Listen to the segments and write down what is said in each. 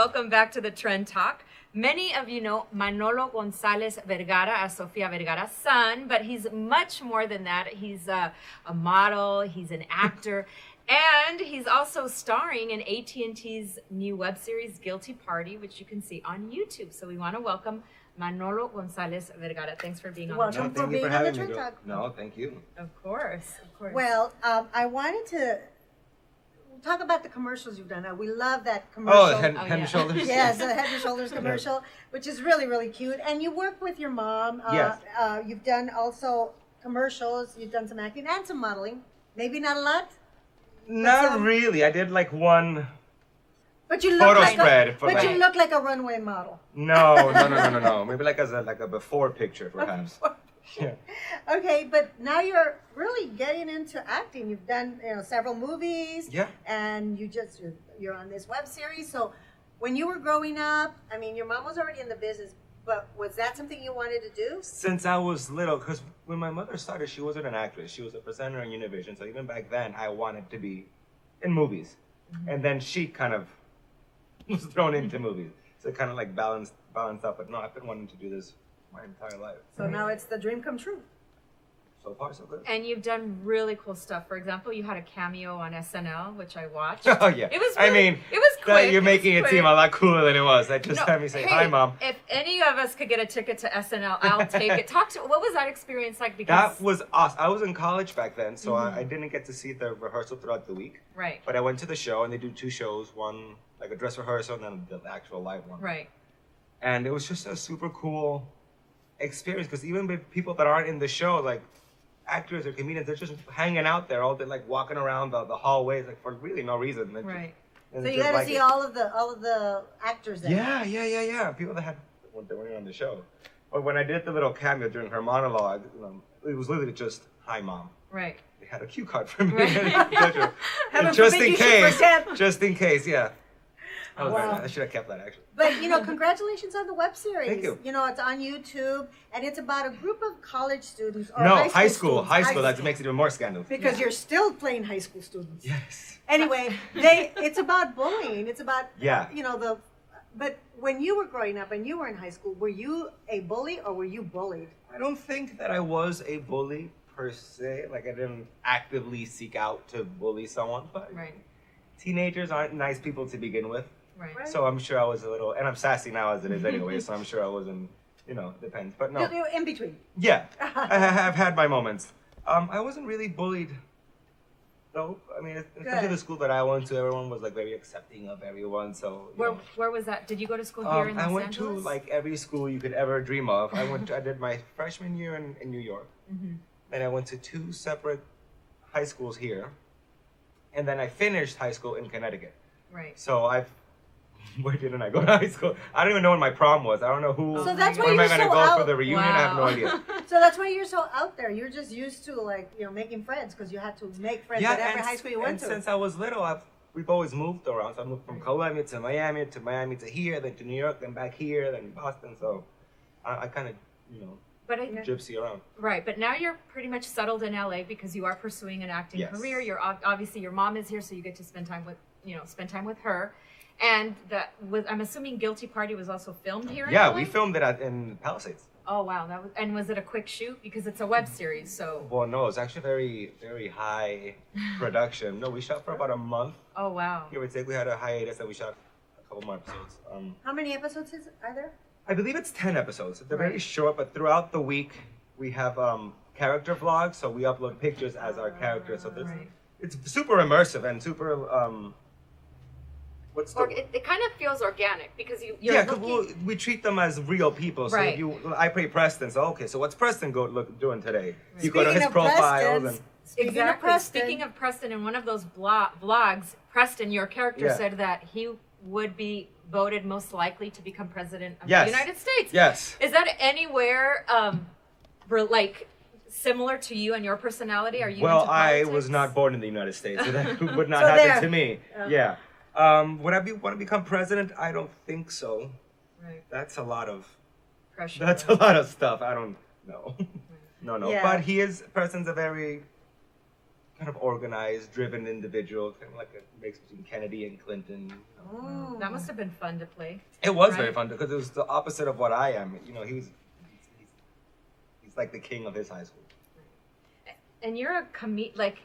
Welcome back to the Trend Talk. Many of you know Manolo Gonzalez Vergara as Sofia Vergara's son, but he's much more than that. He's a model, he's an actor, and he's also starring in AT&T's new web series, Guilty Party, which you can see on YouTube. So we want to welcome Manolo Gonzalez Vergara. Thanks for being on the show. Welcome for being on the Trend Talk. No, thank you. Of course. Well, I wanted to talk about the commercials you've done. We love that commercial. Oh, Head and Shoulders? Yes, the Head and Shoulders commercial, which is really, really cute. And you work with your mom. Yes. You've done also commercials. You've done some acting and some modeling. Maybe not a lot? Not really. I did like one But you look photo like spread. you look like a runway model. No. Maybe like a before picture, perhaps. Yeah. Okay, but now you're really getting into acting. You've done several movies. Yeah. And you're on this web series. So when you were growing up, I mean, your mom was already in the business, but was that something you wanted to do? Since I was little, because when my mother started, she wasn't an actress. She was a presenter on Univision. So even back then, I wanted to be in movies. Mm-hmm. And then she kind of was thrown into movies. So it kind of like balanced out. But no, I've been wanting to do this my entire life. So now it's the dream come true. So far, so good. And you've done really cool stuff. For example, you had a cameo on SNL, which I watched. Oh, yeah. It was really, it was quick. You're making it seem a lot cooler than it was. I just had me say, hey, hi, Mom. If any of us could get a ticket to SNL, I'll take it. What was that experience like? Because that was awesome. I was in college back then, so I didn't get to see the rehearsal throughout the week. Right. But I went to the show, and they do 2 shows, one like a dress rehearsal and then the actual live one. Right. And it was just a super cool experience, because even with people that aren't in the show, like actors or comedians, they're just hanging out there all day, like walking around the hallways, like for really no reason. Right. So you got to see all of the actors there. Yeah. People that weren't on the show. But when I did the little cameo during her monologue, it was literally just, hi, Mom. Right. They had a cue card for me. Heaven just forbid in you should case. forget. Just in case, yeah. Wow. I should have kept that, actually. But, congratulations on the web series. Thank you. It's on YouTube, and it's about a group of college students. Or high school. students. High school. That makes it even more scandalous. Because you're still playing high school students. Yes. Anyway, it's about bullying. It's about, but when you were growing up and you were in high school, were you a bully or were you bullied? I don't think that I was a bully, per se. Like, I didn't actively seek out to bully someone, but teenagers aren't nice people to begin with. Right. So I'm sure I was a little, and I'm sassy now as it is anyway, so I'm sure I wasn't, depends. But no. You're in between. Yeah, I have had my moments. I wasn't really bullied, though. I mean, especially the school that I went to, everyone was like very accepting of everyone. So where was that? Did you go to school here in Los Angeles? I went to like every school you could ever dream of. I did my freshman year in New York, then I went to 2 separate high schools here, and then I finished high school in Connecticut. Right. So where didn't I go to high school? I don't even know when my prom was. I don't know who. So that's why where am I you're going to so go out. for the reunion? Wow. I have no idea. So that's why you're so out there. You're just used to making friends because you had to make friends at every high school you went to. Since I was little, we've always moved around. So I moved from Columbia to Miami to here, then to New York, then back here, then Boston. So I kind of gypsy around. Right, but now you're pretty much settled in LA because you are pursuing an acting career. You're obviously your mom is here, so you get to spend time with her. And I'm assuming Guilty Party was also filmed here. Yeah, in LA? we filmed it in Palisades. Oh wow, was it a quick shoot because it's a web series? So. Well, no, it's actually very, very high production. No, we shot for about a month. Oh wow. Give or take, we had a hiatus and we shot a couple more episodes. How many episodes are there? I believe it's 10 episodes. They're very short, but throughout the week we have character vlogs, so we upload pictures as our characters. So it's super immersive and super. It kind of feels organic because we treat them as real people. So I play Preston. So so what's Preston doing today? Right. You go to his profile and. Exactly. Speaking of Preston, in one of those vlogs, Preston, your character said that he would be voted most likely to become president of the United States. Yes. Is that anywhere similar to you and your personality? Are you? Well, I was not born in the United States, so that would not happen to me. Yeah. Would I want to become president? I don't think so. Right. That's a lot of pressure. That's a lot of stuff. I don't know. No. Yeah. But Preston's a very kind of organized, driven individual, kind of like a mix between Kennedy and Clinton. That must have been fun to play. It was very fun because it was the opposite of what I am. You know, he's like the king of his high school. And you're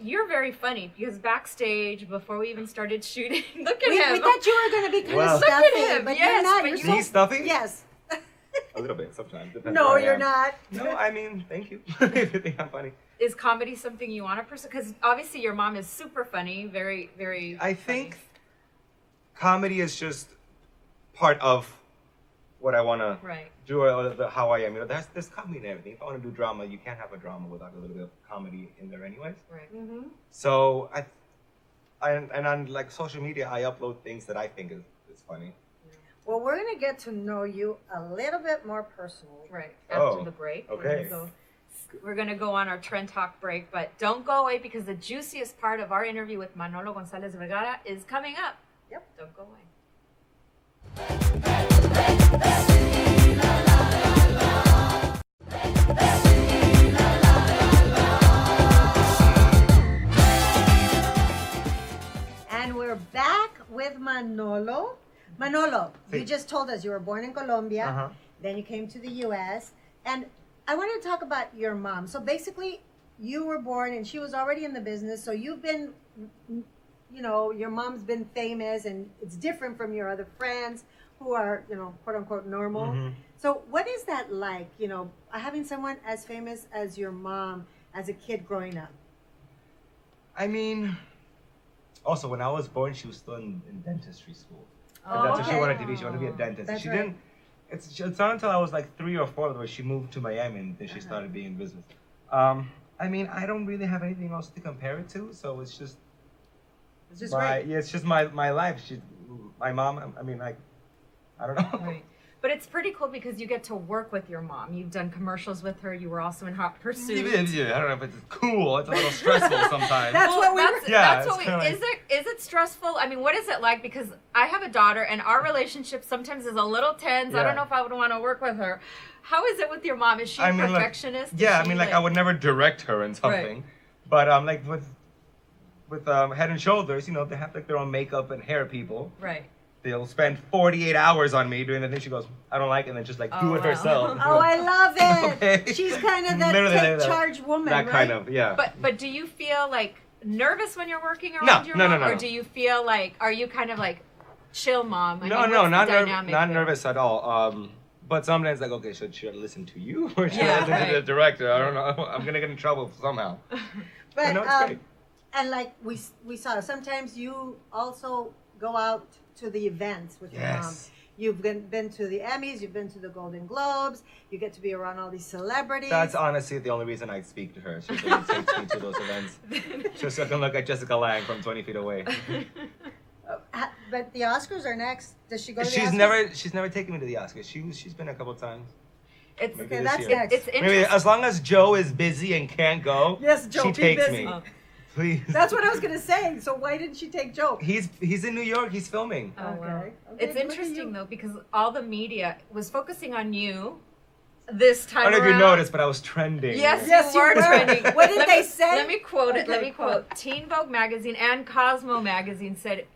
you're very funny because backstage, before we even started shooting, look at We him. thought you were going to be kind of Look stuffy, at him. but Yes, you're not. but You're Is he stuffy? Yes. A little bit sometimes. Depends No, where I you're am. not. No, I mean, thank you if you think I'm funny. Is comedy something you want to pursue? Because obviously your mom is super funny, very, very I think comedy is just part of what I want to do, or how I am. You know, there's comedy in everything. If I want to do drama, you can't have a drama without a little bit of comedy in there anyways. Right. Mm-hmm. So and on like social media, I upload things that I think is funny. Well, we're going to get to know you a little bit more personally. Right. After the break. Okay. We're going to go on our Trend Talk break, but don't go away because the juiciest part of our interview with Manolo Gonzalez Vergara is coming up. Yep. Don't go away. And we're back with Manolo. Manolo, you just told us you were born in Colombia, then you came to the U.S., and I want to talk about your mom. So basically, you were born and she was already in the business, so you've been, you know, your mom's been famous, and it's different from your other friends who are, you know, quote unquote normal. Mm-hmm. So what is that like, you know, having someone as famous as your mom as a kid growing up? I mean, also when I was born, she was still in dentistry school. Oh, That's what she wanted to be. She wanted to be a dentist. That's She right. didn't. It's not until I was like 3 or 4 where she moved to Miami and then she started being in business. I mean, I don't really have anything else to compare it to, so it's just Right. Yeah, it's just my life. My mom. I mean, like, I don't know. Right. But it's pretty cool because you get to work with your mom. You've done commercials with her. You were also in Hot Pursuit. Yeah, I don't know if it's cool. It's a little stressful sometimes. That's what we that's, were. Yeah, that's what it's we. kinda like- Is it stressful? I mean, what is it like? Because I have a daughter, and our relationship sometimes is a little tense. I Yeah. don't know if I would want to work with her. How is it with your mom? Is she a perfectionist? Yeah, I mean, like I would never direct her in something, but like with Head and Shoulders, you know, they have like their own makeup and hair people. Right. They'll spend 48 hours on me doing the thing. She goes, I don't like it, and then just like do it herself. Oh, I love it. Okay. She's kind of that Literally take that- charge woman, That right? kind of, yeah. But do you feel like nervous when you're working around your mom? No. Or do you feel like, are you kind of like chill mom? I No, mean, no, what's not the dynamic there? nervous at all. But sometimes like, okay, should I listen to you or should Yeah, I listen to the right. director? I don't know. I'm gonna get in trouble somehow. But no, it's great. and like we saw, sometimes you also go out to the events with your mom. Yes. You've been to the Emmys, you've been to the Golden Globes, you get to be around all these celebrities. That's honestly the only reason I speak to her. She takes me to those events. Just so I can look at Jessica Lange from 20 feet away. But the Oscars are next. Does she go to the Oscars? She's never taken me to the Oscars. She's been a couple times. It's Maybe Okay, this that's year. next. It's Maybe interesting. as long as Joe is busy and can't go, Yes, Joe, she be takes busy. me. Oh. Please. That's what I was gonna say. So why didn't she take Joe? He's in New York. He's filming. Oh, wow. Okay, It's look at interesting you. though because all the media was focusing on you this time I don't know if around. you noticed, but I was trending. Yes, Yes, you you were were. trending. What did they say? Let me quote it. Let Okay, me quote. Teen Vogue magazine and Cosmo magazine said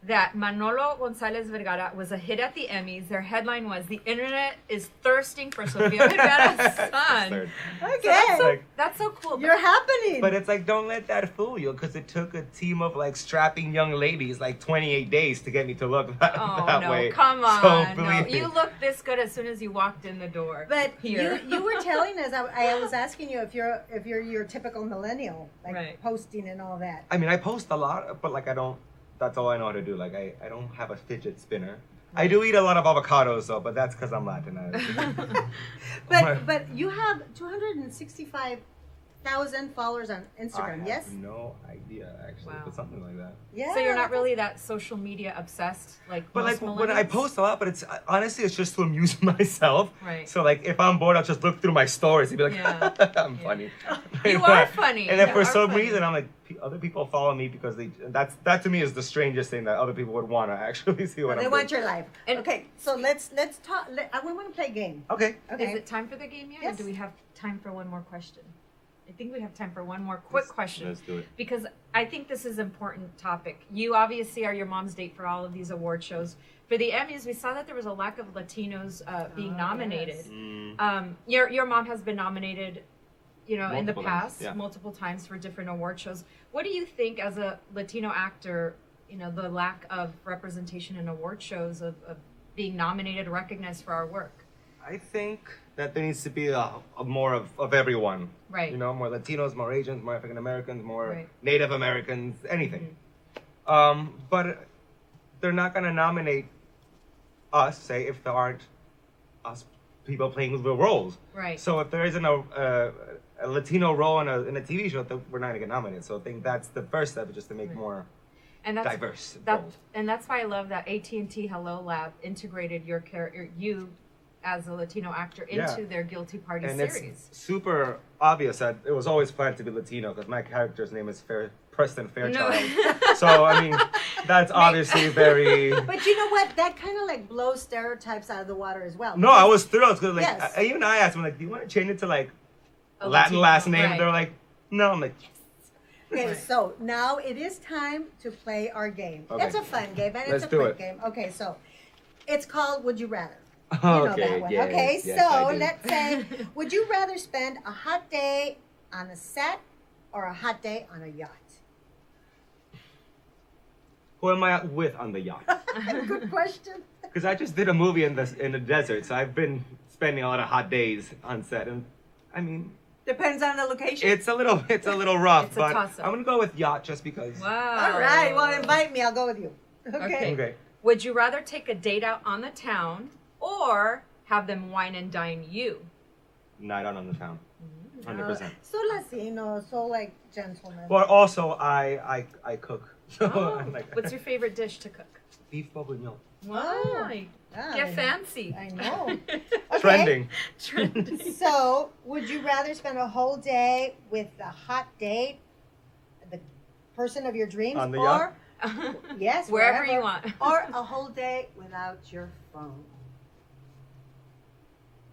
that Manolo Gonzalez Vergara was a hit at the Emmys. Their headline was, "The internet is thirsting for Sofia Vergara's son." Third. Okay, That's so cool. you're happening. But it's like, don't let that fool you, because it took a team of like strapping young ladies like 28 days to get me to look that, Oh that no! way. Come on! So No, believe me. you looked this good as soon as you walked in the door. But here, you were telling us. I was asking you if you're your typical millennial, like Right. posting and all that. I mean, I post a lot, but like I don't. That's all I know how to do. Like I don't have a fidget spinner. I do eat a lot of avocados though, but that's because I'm Latin. But you have 265,000 followers on Instagram. I Yes. have no idea actually, Wow. but something like that. Yeah. so you're not really that social media obsessed, like But most like when I millennials? post a lot, but it's honestly it's just to amuse myself. Right. So like if I'm bored, I'll just look through my stories and be like, Yeah. I'm funny. You are funny. And then You for are some funny. reason, I'm like, other people follow me because that to me is the strangest thing that other people would want to actually see what They I'm want doing. your life. And- Okay, so let's talk. We want to play a game. Okay. Okay. Is it time for the game yet, Yes. or do we have time for one more question? I think we have time for one more quick question. Let's do it. Because I think this is an important topic. You obviously are your mom's date for all of these award shows. For the Emmys, we saw that there was a lack of Latinos being nominated. Yes. Your mom has been nominated, in the past, multiple times for different award shows. What do you think as a Latino actor, the lack of representation in award shows of being nominated, recognized for our work? I think that there needs to be a more of everyone. Right. More Latinos, more Asians, more African Americans, more Right. Native Americans, anything. But they're not going to nominate us, say, if there aren't us people playing the roles. Right. So if there isn't a Latino role in a TV show, then we're not going to get nominated. So I think that's the first step, just to make more diverse roles. And that's why I love that AT&T Hello Lab integrated you as a Latino actor into their Guilty Party series. It's super obvious that it was always planned to be Latino because my character's name is Preston Fairchild. No. So, I mean, that's obviously very... But you know what? That kind of like blows stereotypes out of the water as well. No, I was thrilled because Yes. even I asked them, do you want to change it to like A Latin Latino, last name? right. They're like, no. I'm like, yes. Okay, so now it is time to play our game. Okay. It's a fun game, and Let's it's a do quick it. game. Okay, so it's called Would You Rather. You Oh, know that one. yes, Okay, yes, I so do. let's say, would you rather spend a hot day on a set or a hot day on a yacht? Who am I with on the yacht? Good question. Because I just did a movie in the desert, so I've been spending a lot of hot days on set, and I mean, Depends on the location. it's a little rough, It's a but toss-up. I'm gonna go with yacht just because. Wow. All right, well, invite me. I'll go with you. Okay. Okay. Would you rather take a date out on the town or have them wine and dine you? Night out on the town. 100%. So Latino, so like gentleman. But also, I cook. So Oh, I'm like, what's your favorite dish to cook? beef bourguignon. Wow. Ah, Get fancy. I know. Okay. Trending. Trendy. So, would you rather spend a whole day with the hot date, the person of your dreams, On the or yacht? yes, Wherever you want. or a whole day without your phone?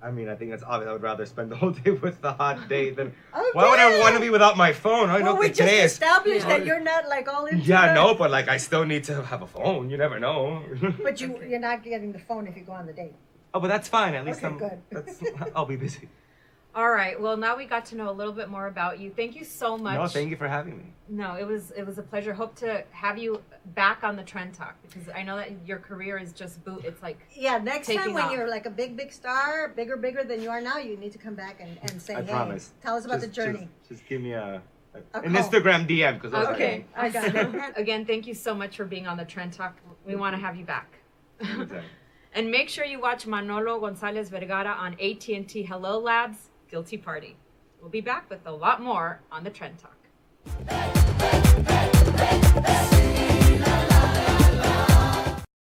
I mean, I think that's obvious. I would rather spend the whole day with the hot date than. Okay. Why would I want to be without my phone? I Well, know we que just crees. established that you're not like all into Yeah, the- no, but like I still need to have a phone. You never know. But you're not getting the phone if you go on the date. Oh, but that's fine. At least Okay, I'm. good. I'll be busy. All right. Well, now we got to know a little bit more about you. Thank you so much. No, thank you for having me. No, it was a pleasure. Hope to have you back on the Trend Talk because I know that your career is just it's like Yeah, next time Taking when off. you're like a big star, bigger than you are now, you need to come back and say, I hey, promise. tell us about the journey. Just give me an call. Instagram DM because okay. I got it. Again, thank you so much for being on the Trend Talk. We want to have you back. Anytime. And make sure you watch Manolo Gonzalez Vergara on AT&T Hello Labs Guilty Party. We'll be back with a lot more on the Trend Talk.